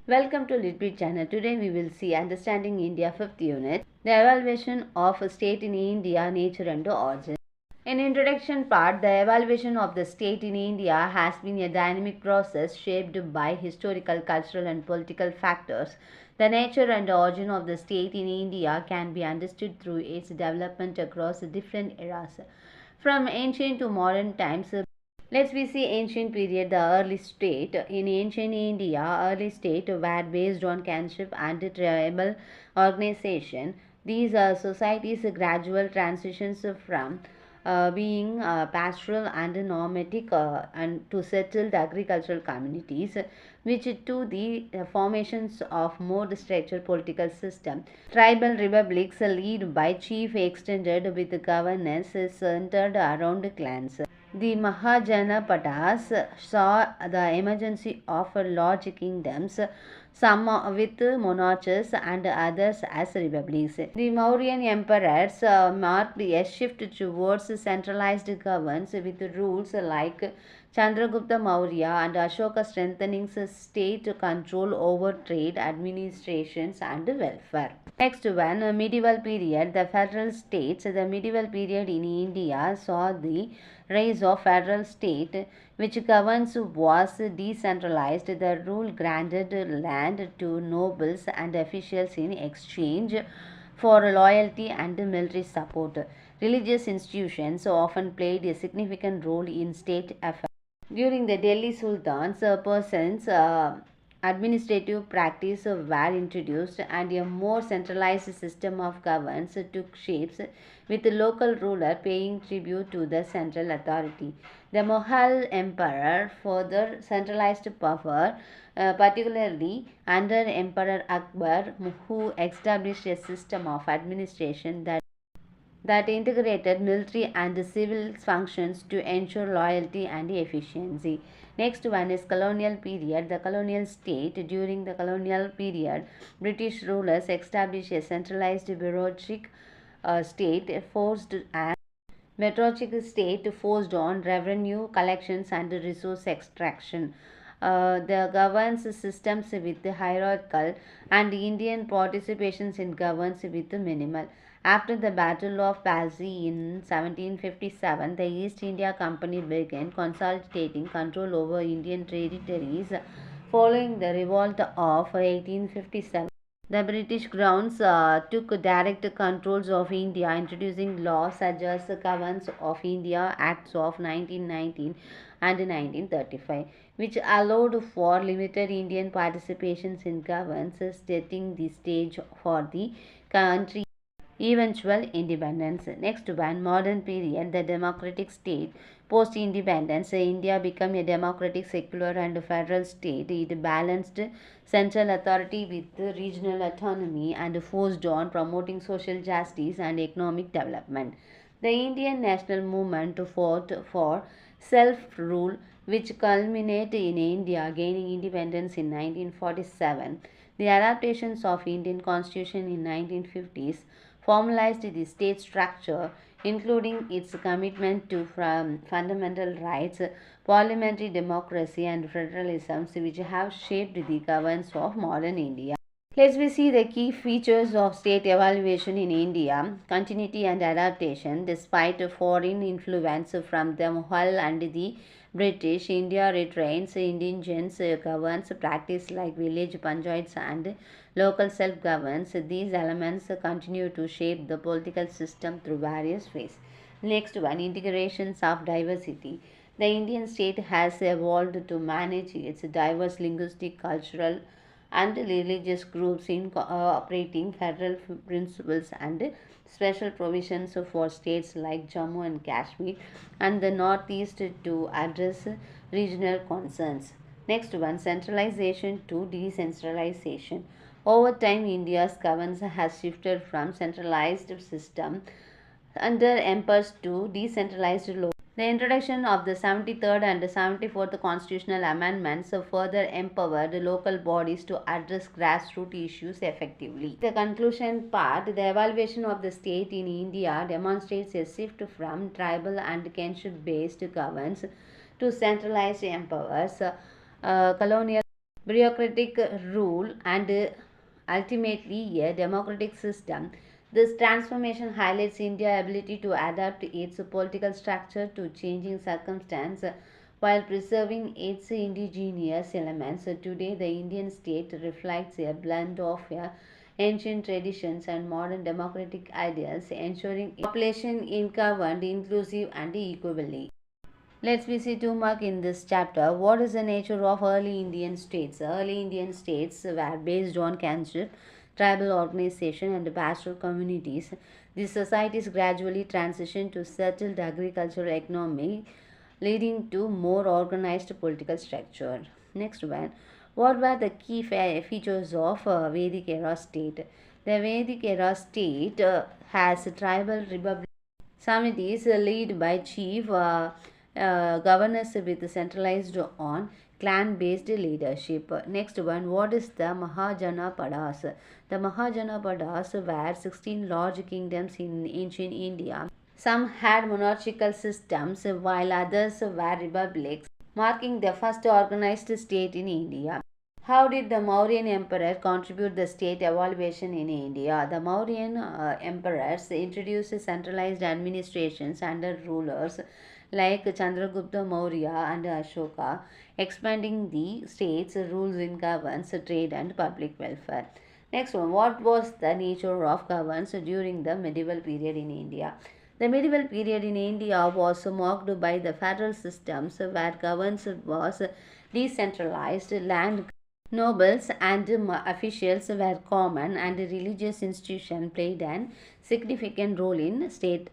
Welcome to Litbit channel. Today we will see Understanding India 5th unit, the evaluation of a state in India, nature and origin. In introduction part, the evaluation of the state in India has been a dynamic process shaped by historical, cultural and political factors. The nature and origin of the state in India can be understood through its development across different eras. From ancient to modern times, let's we see ancient period, the early state. In ancient India, early state were based on kinship and tribal organization. These societies gradual transitions from being pastoral and nomadic and to settled agricultural communities, which to the formations of more structured political system. Tribal republics led by chief extended with governance centered around clans. The Mahajanapadas saw the emergence of large kingdoms, some with monarchs and others as republics. The Mauryan emperors marked a shift towards centralized governance with rules like Chandragupta Maurya and Ashoka strengthening state control over trade, administrations and welfare. Next one, medieval period, the federal states. The medieval period in India saw the rise of federal state, which governance was decentralized. The rule granted land to nobles and officials in exchange for loyalty and military support. Religious institutions often played a significant role in state affairs. During the Delhi Sultans, persons administrative practice were introduced and a more centralized system of governance took shapes, with the local ruler paying tribute to the central authority. The Mughal emperor further centralized power, particularly under Emperor Akbar, who established a system of administration that integrated military and civil functions to ensure loyalty and efficiency. Next one is colonial period. The colonial state. During the colonial period, British rulers established a centralized bureaucratic state forced and metropolitan state forced on revenue collections and resource extraction. The governance systems with hierarchical and Indian participations in governance with minimal. After the Battle of Plassey in 1757, the East India Company began consolidating control over Indian territories following the revolt of 1857. The British Crowns took direct controls of India, introducing laws such as the Governance of India Acts of 1919 and 1935, which allowed for limited Indian participations in governance, setting the stage for the country eventual independence. Next one, modern period, the democratic state. Post independence, India became a democratic, secular, and federal state. It balanced central authority with regional autonomy and focused on promoting social justice and economic development. The Indian national movement fought for self rule, which culminated in India gaining independence in 1947. The adaptations of Indian constitution in 1950s formalized the state structure, including its commitment to fundamental rights, parliamentary democracy, and federalism, which have shaped the governance of modern India. Let's see the key features of state evaluation in India. Continuity and adaptation. Despite foreign influence from the Mughal and the British, India retains indigenous governance practice like village panchayats and local self-governance. These elements continue to shape the political system through various phases. Next one, integrations of diversity. The Indian state has evolved to manage its diverse linguistic, cultural, and religious groups in operating federal principles and special provisions for states like Jammu and Kashmir and the Northeast to address regional concerns. Next one, centralization to decentralization. Over time, India's governance has shifted from centralized system under empires to decentralized law. The introduction of the 73rd and 74th constitutional amendments further empowered local bodies to address grassroots issues effectively. The conclusion part, the evaluation of the state in India demonstrates a shift from tribal and kinship based governance to centralized empowers. Colonial bureaucratic rule, and ultimately a democratic system. This transformation highlights India's ability to adapt its political structure to changing circumstances while preserving its indigenous elements. Today, the Indian state reflects a blend of ancient traditions and modern democratic ideals, ensuring population is governed inclusive and equally. Let's we see 2 mark in this chapter. What is the nature of early Indian states? Early Indian states were based on kinship, tribal organization, and pastoral communities. These societies gradually transitioned to settled agricultural economy, leading to more organized political structure. Next one. What were the key features of Vedic era state? The Vedic era state has tribal republic Samitis led by chief governors with centralized on clan-based leadership. Next one, what is the Mahajanapadas? The Mahajanapadas were 16 large kingdoms in ancient India. Some had monarchical systems while others were republics, marking the first organized state in India. How did the Mauryan emperor contribute the state evaluation in India? The Mauryan emperors introduced centralized administrations under rulers like Chandragupta Maurya and Ashoka, expanding the state's rules in governance, trade, and public welfare. Next one, what was the nature of governance during the medieval period in India? The medieval period in India was marked by the federal systems where governance was decentralized, land nobles and officials were common, and religious institutions played an significant role in state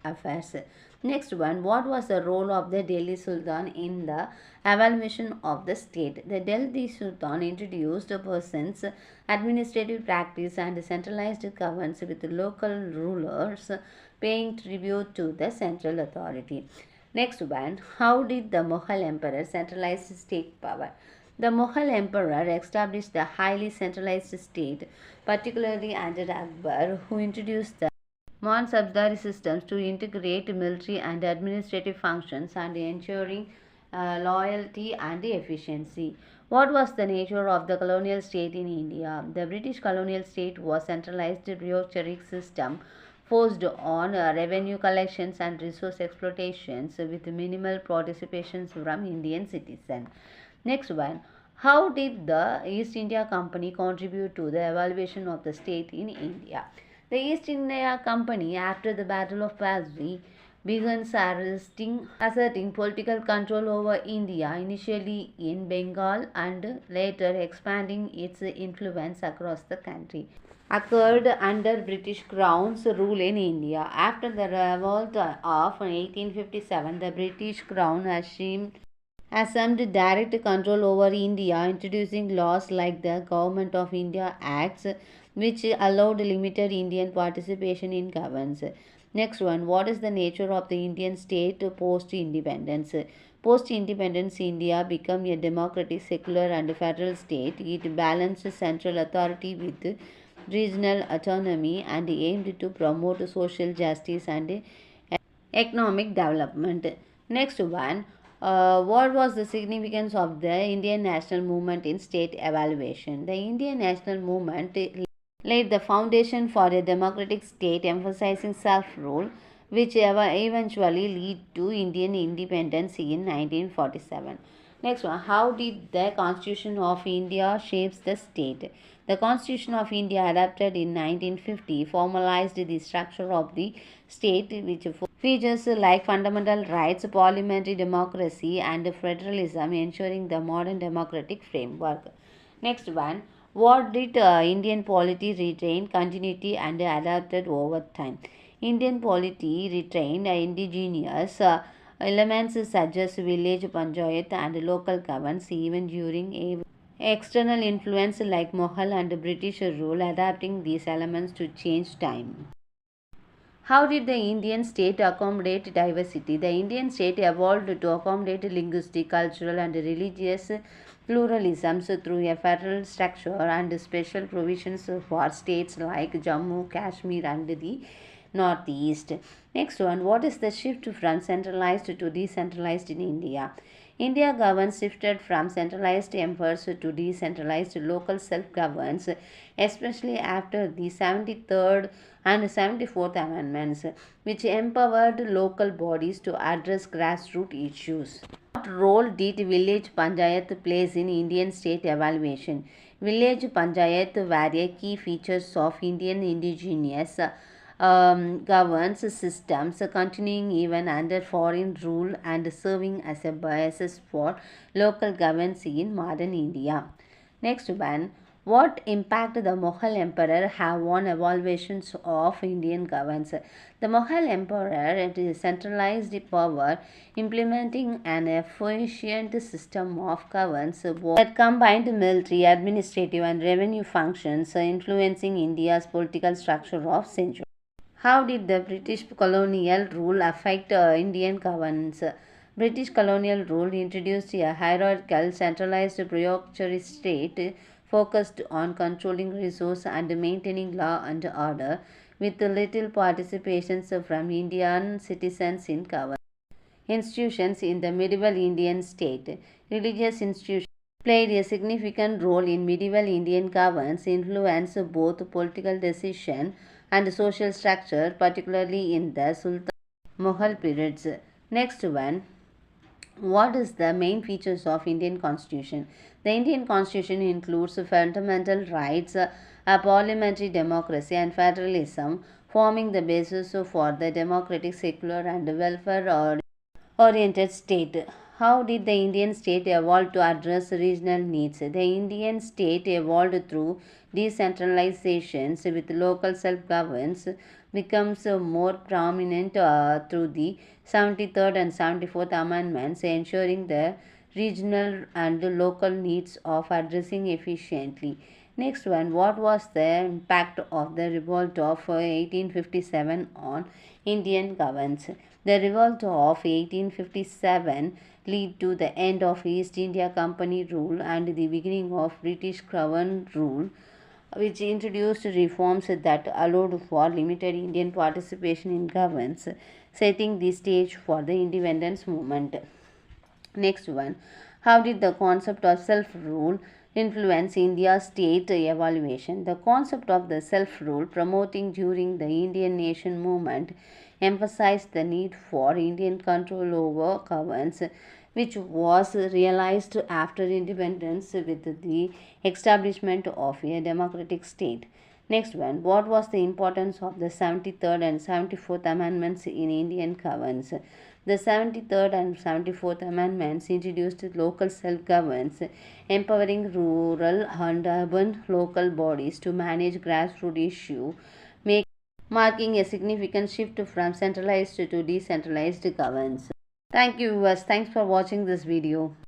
affairs. Next one, what was the role of the Delhi Sultan in the evaluation of the state? The Delhi Sultan introduced persons, administrative practice, and centralized governance with local rulers paying tribute to the central authority. Next one, how did the Mughal emperor centralize state power? The Mughal emperor established the highly centralized state, particularly under Akbar, who introduced the Mansabdari systems to integrate military and administrative functions and ensuring loyalty and efficiency. What was the nature of the colonial state in India? The British colonial state was centralized bureaucratic system forced on revenue collections and resource exploitations with minimal participations from Indian citizens. Next one, how did the East India Company contribute to the evaluation of the state in India? The East India Company, after the Battle of Plassey, began asserting political control over India, initially in Bengal and later expanding its influence across the country. Occurred under British Crown's rule in India. After the revolt of 1857, the British Crown assumed direct control over India, introducing laws like the Government of India Acts, which allowed limited Indian participation in governance. Next one, what is the nature of the Indian state post-independence? Post-independence, India became a democratic, secular and federal state. It balanced central authority with regional autonomy and aimed to promote social justice and economic development. Next one, what was the significance of the Indian national movement in state evaluation? The Indian national movement laid the foundation for a democratic state emphasizing self-rule, which eventually led to Indian independence in 1947. Next one, how did the Constitution of India shapes the state? The Constitution of India, adopted in 1950, formalized the structure of the state, which features like fundamental rights, parliamentary democracy, and federalism, ensuring the modern democratic framework. Next one, what did Indian polity retain continuity and adapted over time? Indian polity retained indigenous elements such as village panchayat and local governance even during external influence like Mughal and British rule, adapting these elements to change time. How did the Indian state accommodate diversity? The Indian state evolved to accommodate linguistic, cultural, and religious pluralisms through a federal structure and special provisions for states like Jammu, Kashmir, and the Northeast. Next one, what is the shift from centralized to decentralized in India? India governance shifted from centralized empires to decentralized local self-governance, especially after the 73rd and 74th Amendments, which empowered local bodies to address grassroots issues. What role did village panchayat plays in Indian state evaluation? Village panchayat were a key features of Indian indigenous governance systems, continuing even under foreign rule and serving as a basis for local governance in modern India. Next one, what impact the Mughal emperor have on evaluations of Indian governance? The Mughal emperor centralized power, implementing an efficient system of governance that combined military, administrative, and revenue functions, influencing India's political structure of centuries. How did the British colonial rule affect Indian governance? British colonial rule introduced a hierarchical, centralized bureaucratic state focused on controlling resources and maintaining law and order, with little participation from Indian citizens in governance. Institutions in the medieval Indian state. Religious institutions played a significant role in medieval Indian governance, influenced both political decision and social structure, particularly in the Sultan Mughal periods. Next one, what is the main features of Indian Constitution? The Indian Constitution includes fundamental rights, a parliamentary democracy, and federalism, forming the basis for the democratic, secular, and welfare oriented state. How did the Indian state evolve to address regional needs? The Indian state evolved through decentralizations, with local self-governance becomes more prominent through the 73rd and 74th Amendments, ensuring the regional and local needs of addressing efficiently. Next one, what was the impact of the revolt of 1857 on Indian governance? The revolt of 1857 led to the end of East India Company rule and the beginning of British Crown rule, which introduced reforms that allowed for limited Indian participation in governance, setting the stage for the independence movement. Next one, how did the concept of self-rule influence India's state evaluation? The concept of the self-rule promoting during the Indian nation movement emphasized the need for Indian control over governance, which was realized after independence with the establishment of a democratic state. Next one, what was the importance of the 73rd and 74th Amendments in Indian governance? The 73rd and 74th Amendments introduced local self-governance, empowering rural and urban local bodies to manage grassroots issues, marking a significant shift from centralized to decentralized governance. Thank you viewers. Thanks for watching this video.